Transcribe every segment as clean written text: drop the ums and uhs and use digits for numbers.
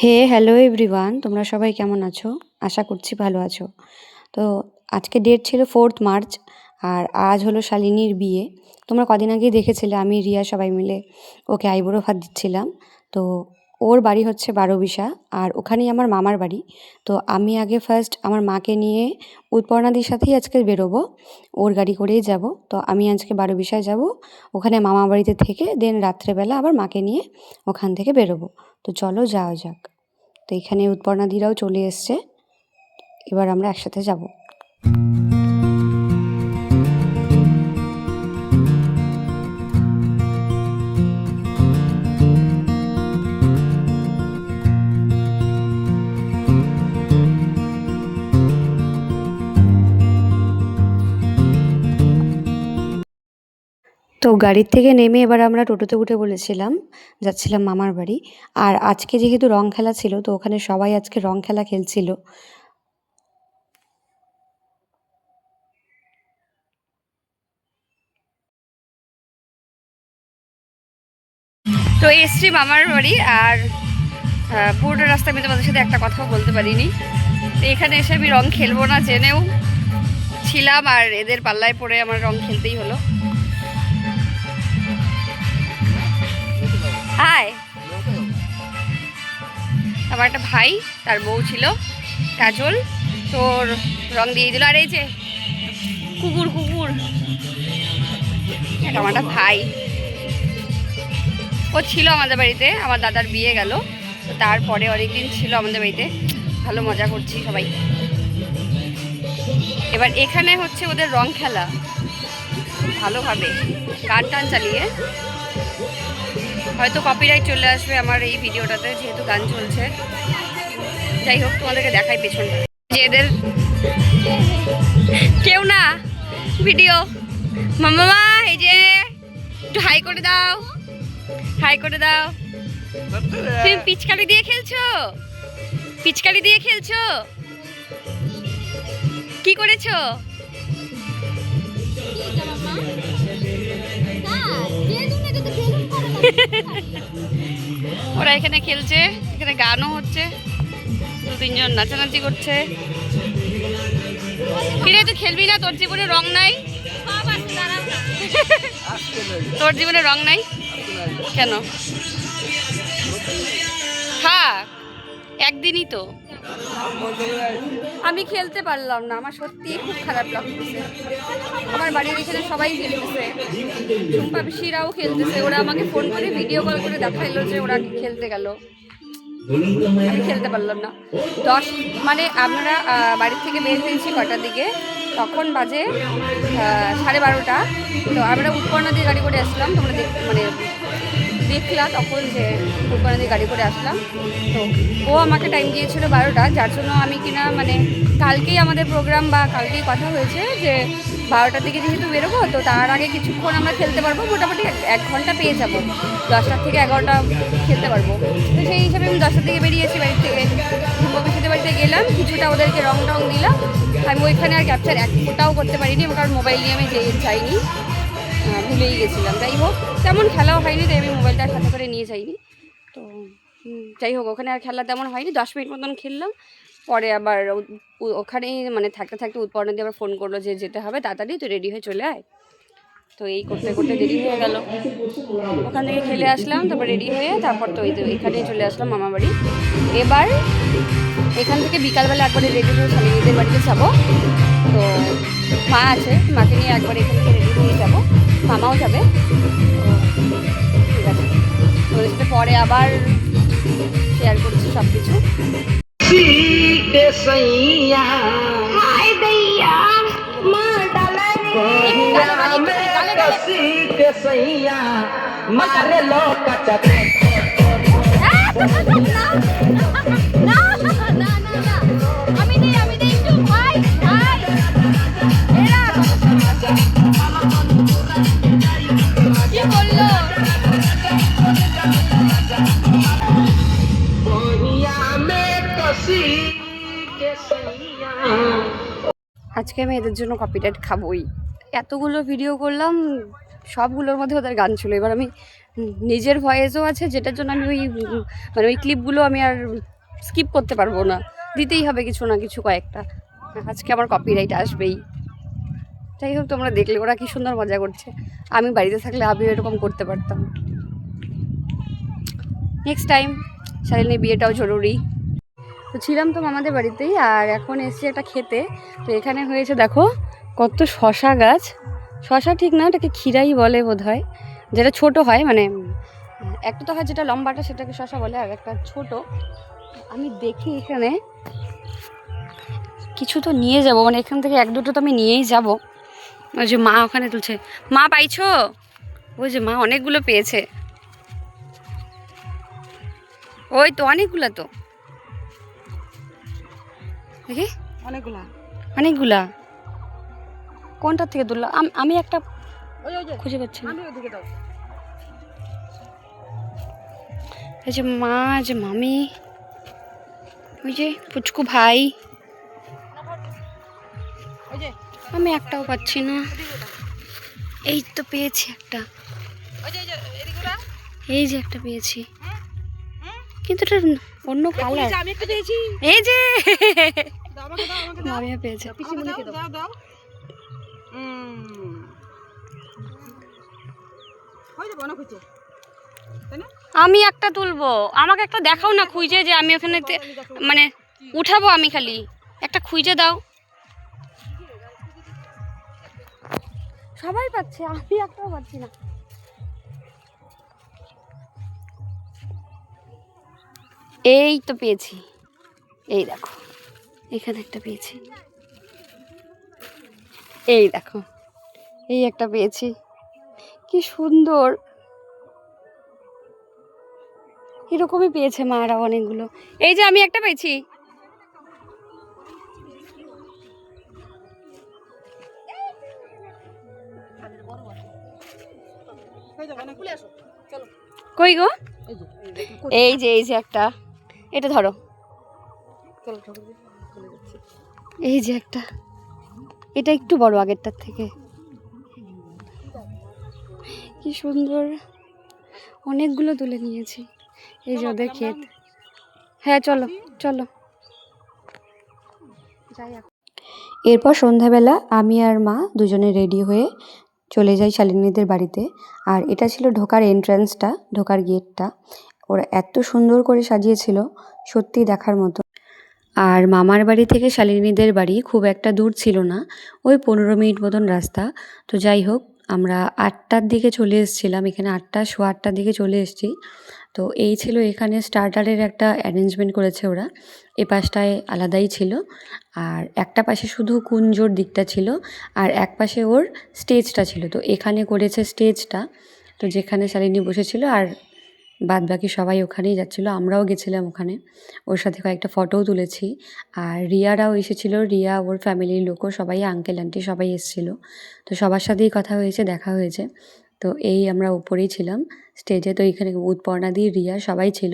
Hello everyone, তোমরা সবাই কেমন আছো? আশা করছি ভালো আছো। তো আজকে ডেট ছিল 4th মার্চ, আর আজ হলো শালিনীর বিয়ে। তোমরা কদিন আগেই দেখেছিলে আমি, রিয়া সবাই মিলে ওকে আইবুড়ো ভাত দিচ্ছিলাম। তো ওর বাড়ি হচ্ছে বারোবিশা, আর ওখানেই আমার মামার বাড়ি। তো আমি আগে ফার্স্ট আমার মাকে নিয়ে উৎপর্ণাদির সাথেই আজকে বেরোবো, ওর গাড়ি করেই যাব। তো আমি আজকে বারোবিশায় যাব, ওখানে মামা বাড়িতে থেকে দেন রাত্রেবেলা আবার মাকে নিয়ে ওখান থেকে বেরোবো। তো চলো যাওয়া যাক। তো এখানে উৎপর্ণাদিরাও চলে এসছে, এবার আমরা একসাথে যাব। তো গাড়ির থেকে নেমে এবার আমরা টোটোতে উঠে বলেছিলাম যাচ্ছিলাম মামার বাড়ি। আর আজকে যেহেতু রং খেলা ছিল, তো ওখানে সবাই আজকে রং খেলা খেলছিল। তো এসছি মামার বাড়ি, আর পুরোটা রাস্তা আমি তোমাদের সাথে একটা কথাও বলতে পারিনি। তো এখানে এসে আমি রং খেলবো না জেনেও ছিলাম, আর এদের পাল্লায় পড়ে আমার রং খেলতেই হলো। হাই, আমার একটা ভাই, তার বউ ছিল কাজল, তোর রং দিয়ে দিল। আর এই যে কুকুর কুকুর, এটা আমার একটা ভাই, ও ছিল আমাদের বাড়িতে, আমার দাদার বিয়ে গেল, তো তারপরে অনেকদিন ছিল আমাদের বাড়িতে, ভালো মজা করছি সবাই। এবার এখানে হচ্ছে ওদের রং খেলা, ভালোভাবে গান টান চালিয়ে। হয়তো কপিরাইট চলে আসবে আমার এই ভিডিওটাতে, যেহেতু গান চলছে। যাই হোক, তোমাদেরকে দেখাই পেছনটা, যে এদের কেউ না ভিডিও। মামা, এই যে একটু হাই করে দাও, হাই করে দাও। তুমি পিচকারি দিয়ে খেলছো, পিচকারি দিয়ে খেলছো, কি করেছো? ওরা এখানে খেলছে, এখানে গানও হচ্ছে, দু তিনজন নাচানাচি করছে। কিরে, তুই খেলবি না? তোর জীবনে রং নাই? তোর জীবনে রং নাই কেন? হ্যাঁ, একদিনই তো। আমি খেলতে পারলাম না, আমার সত্যি খুব খারাপ লাগতেছে। আমার বাড়ির এখানে সবাই খেলতেছে, টুম্পা পিসিরাও খেলতেছে, ওরা আমাকে ফোন করে ভিডিও কল করে দেখাইলো যে ওরা খেলতে গেল। আমি খেলতে পারলাম না। মানে আমরা বাড়ির থেকে বের হয়েছি কটার দিকে, তখন বাজে 12:30। তো আমরা উৎপর্ণা দিয়ে গাড়ি করে আসলাম, তোমরা মানে দেখলা তখন যে উৎপর্ণা দিয়ে গাড়ি করে আসলাম। তো ও আমাকে টাইম দিয়েছিল 12টা, যার জন্য আমি কিনা মানে কালকেই আমাদের প্রোগ্রাম, বা কালকেই কথা হয়েছে যে 12টার দিকে যেহেতু বেরোবো, তো তার আগে কিছুক্ষণ আমরা খেলতে পারবো, মোটামুটি 1 ঘন্টা পেয়ে যাবো, 10টার থেকে 11টা খেলতে পারবো। তো সেই হিসাবে আমি 10টার দিকে বেরিয়েছি বাড়ি থেকে, ভবিষ্যতের বাড়িতে গেলাম, কিছুটা ওদেরকে রং টং দিলাম। আমি ওইখানে আর ক্যাপচার এক ফোটাও করতে পারিনি, কারণ মোবাইল নিয়ে আমি যাইনি, ভুলেই গেছিলাম। যাই হোক, তেমন খেলাও হয়নি, তাই আমি মোবাইলটা সাথে করে নিয়ে যাইনি। তো যাই হোক, ওখানে আর খেলা তেমন হয়নি, 10 মিনিট মতন খেললাম। পরে আবার ওখানেই মানে থাকতে থাকতে উৎপর্ণা দিয়ে আবার ফোন করলো যে যেতে হবে তাড়াতাড়ি, তো রেডি হয়ে চলে আয়। তো এই করতে করতে দেরি হয়ে গেল, ওখান থেকে খেলে আসলাম, তারপর রেডি হয়ে তারপর তো এখানেই চলে আসলাম মামা বাড়ি। এবার এখান থেকে বিকালবেলা একবারে রেডি হয়ে শালিনীদের বাড়িতে যাবো। তো মা আছে, মাকে নিয়ে একবার এখান থেকে রেডি হয়ে যাবো, মামাও যাবে। ঠিক আছে, তোদের সাথে পরে আবার শেয়ার করছি সব কিছু। আজকে আমি এদের জন্য কপিরাইট খাবোই, এতগুলো ভিডিও করলাম, সবগুলোর মধ্যে ওদের গান ছিল। এবার আমি নিজের ভয়েসও আছে, যেটার জন্য আমি মানে ওই ক্লিপগুলো আমি আর স্কিপ করতে পারবো না, দিতেই হবে কিছু না কিছু কয়েকটা। আজকে আমার কপিরাইট আসবেই। যাই হোক, তোমরা দেখলে ওরা কি সুন্দর মজা করছে। আমি বাড়িতে থাকলে আমিও এরকম করতে পারতাম। নেক্সট টাইম শালিনীর বিয়েটাও জরুরি। তো ছিলাম তো আমাদের বাড়িতেই, আর এখন এসছি একটা খেতে। তো এখানে হয়েছে দেখো কত শশা গাছ। শশা ঠিক না, এটাকে ক্ষীরাই বলে বোধ হয়, যেটা ছোট হয়, মানে একটা তো হয় যেটা লম্বাটা সেটাকে শশা বলে, আর একটা ছোট। আমি দেখি এখানে কিছু তো নিয়ে যাব, মানে এখান থেকে এক দুটো তো আমি নিয়েই যাব। ওই যে মা ওখানে তুলছে। মা পাইছো? ওই যে মা অনেকগুলো পেয়েছে। ওই তো অনেকগুলা, তো দেখি অনেকগুলা কোনটা থেকে তুললাম আমি একটা খুঁজে পাচ্ছি না। এই যে মা, যে মামি, ওই যে পুচকু ভাই, আমি একটাও পাচ্ছি না। এই তো পেয়েছি একটা, এই যে একটা পেয়েছি, কিন্তু এটা অন্য কালার। এই যে মামিও পেয়েছে। আমি একটা তুলবো, আমাকে একটা দেখাও না খুঁজে, যে আমি ওখানে মানে উঠাবো। আমি খালি একটা খুঁজে দাও। সবাই পাচ্ছে, আমি একটাও পাচ্ছি না। এই তো পেয়েছি, এই দেখো এখানে একটা পেয়েছি, এই দেখো এই একটা পেয়েছি, কি সুন্দর। এরকমই পেয়েছে মারা অনেকগুলো। এই যে আমি একটা পেয়েছি। কই গো? এই যে একটা, এটা ধরো। এই যে একটা, এটা একটু বড় আগেরটার থেকে। কি সুন্দর, অনেকগুলো তুলে নিয়েছি। এই যে ওদের ক্ষেত। হ্যাঁ চলো চলো যাই। এরপর সন্ধ্যাবেলা আমি আর মা দুজনে রেডি হয়ে চলে যাই শালিনীদের বাড়িতে। আর এটা ছিল ঢোকার এন্ট্রান্সটা, ঢোকার গেটটা। ওরা এত সুন্দর করে সাজিয়েছিল, সত্যি দেখার মতো। আর মামার বাড়ি থেকে শালিনীদের বাড়ি খুব একটা দূর ছিল না, ওই 15 মিনিট মতন রাস্তা। তো যাই হোক, আমরা 8টার দিকে চলে এসেছিলাম এখানে, 8টা সোয়া 8টার দিকে চলে এসেছি। তো এই ছিল এখানে স্টার্টারের একটা অ্যারেঞ্জমেন্ট করেছে ওরা, এ পাশটায় আলাদাই ছিল। আর একটা পাশে শুধু কুঞ্জোর দিকটা ছিল, আর এক পাশে ওর স্টেজটা ছিল। তো এখানে করেছে স্টেজটা, তো যেখানে শালিনী বসেছিল, আর বাদ বাকি সবাই ওখানেই যাচ্ছিলো। আমরাও গেছিলাম ওখানে, ওর সাথে কয়েকটা ফটোও তুলেছি। আর রিয়ারাও এসেছিলো, রিয়া ওর ফ্যামিলির লোকও সবাই, আঙ্কেল আন্টি সবাই এসেছিলো। তো সবার সাথেই কথা হয়েছে, দেখা হয়েছে। তো এই আমরা উপরেই ছিলাম স্টেজে। তো এইখানে উৎপর্ণাদি, রিয়া সবাই ছিল,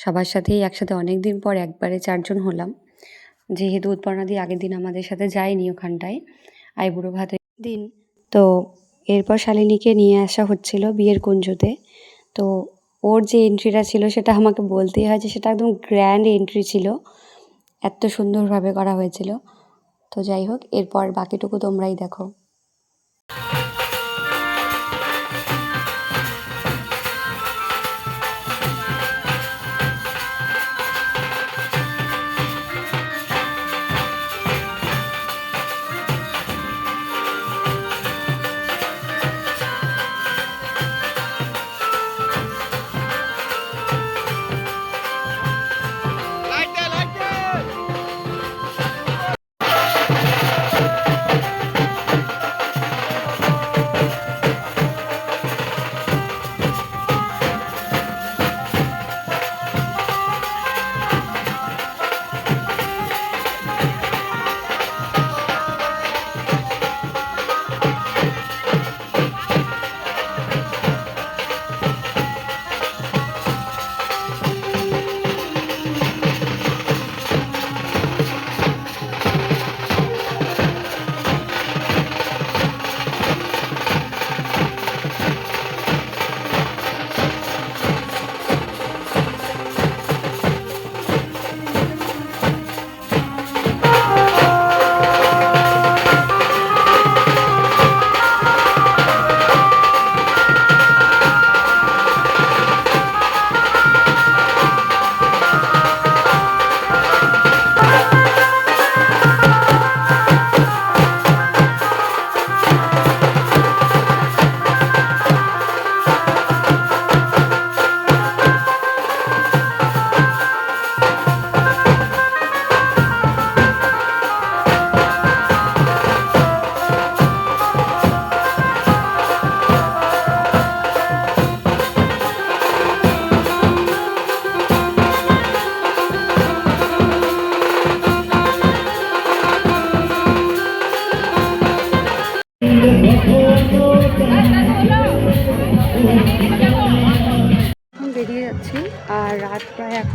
সবার সাথেই একসাথে অনেক দিন পর একবারে 4 জন হলাম। যেহেতু উৎপর্ণাদি আগের দিন আমাদের সাথে যায়নি ওখানটায়, আইবুড়ো ভাতের দিন। তো এরপর শালিনীকে নিয়ে আসা হচ্ছিল বিয়ের কুঞ্জতে। তো ওর যে এন্ট্রিটা ছিল সেটা আমাকে বলতেই হয় যে সেটা একদম গ্র্যান্ড এন্ট্রি ছিল, এত সুন্দরভাবে করা হয়েছিল। তো যাই হোক, এরপর বাকিটুকু তোমরাই দেখো।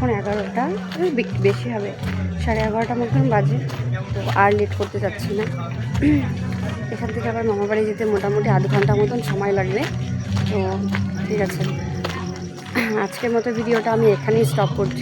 এখন 11টা বেশি হবে, 11:30 মতন বাজে। তো আর লেট করতে চাচ্ছি না। এখান থেকে আবার মামা বাড়ি যেতে মোটামুটি আধ ঘন্টা মতন সময় লাগবে। তো ঠিক আছে, আজকের মতো ভিডিওটা আমি এখানেই স্টপ করছি।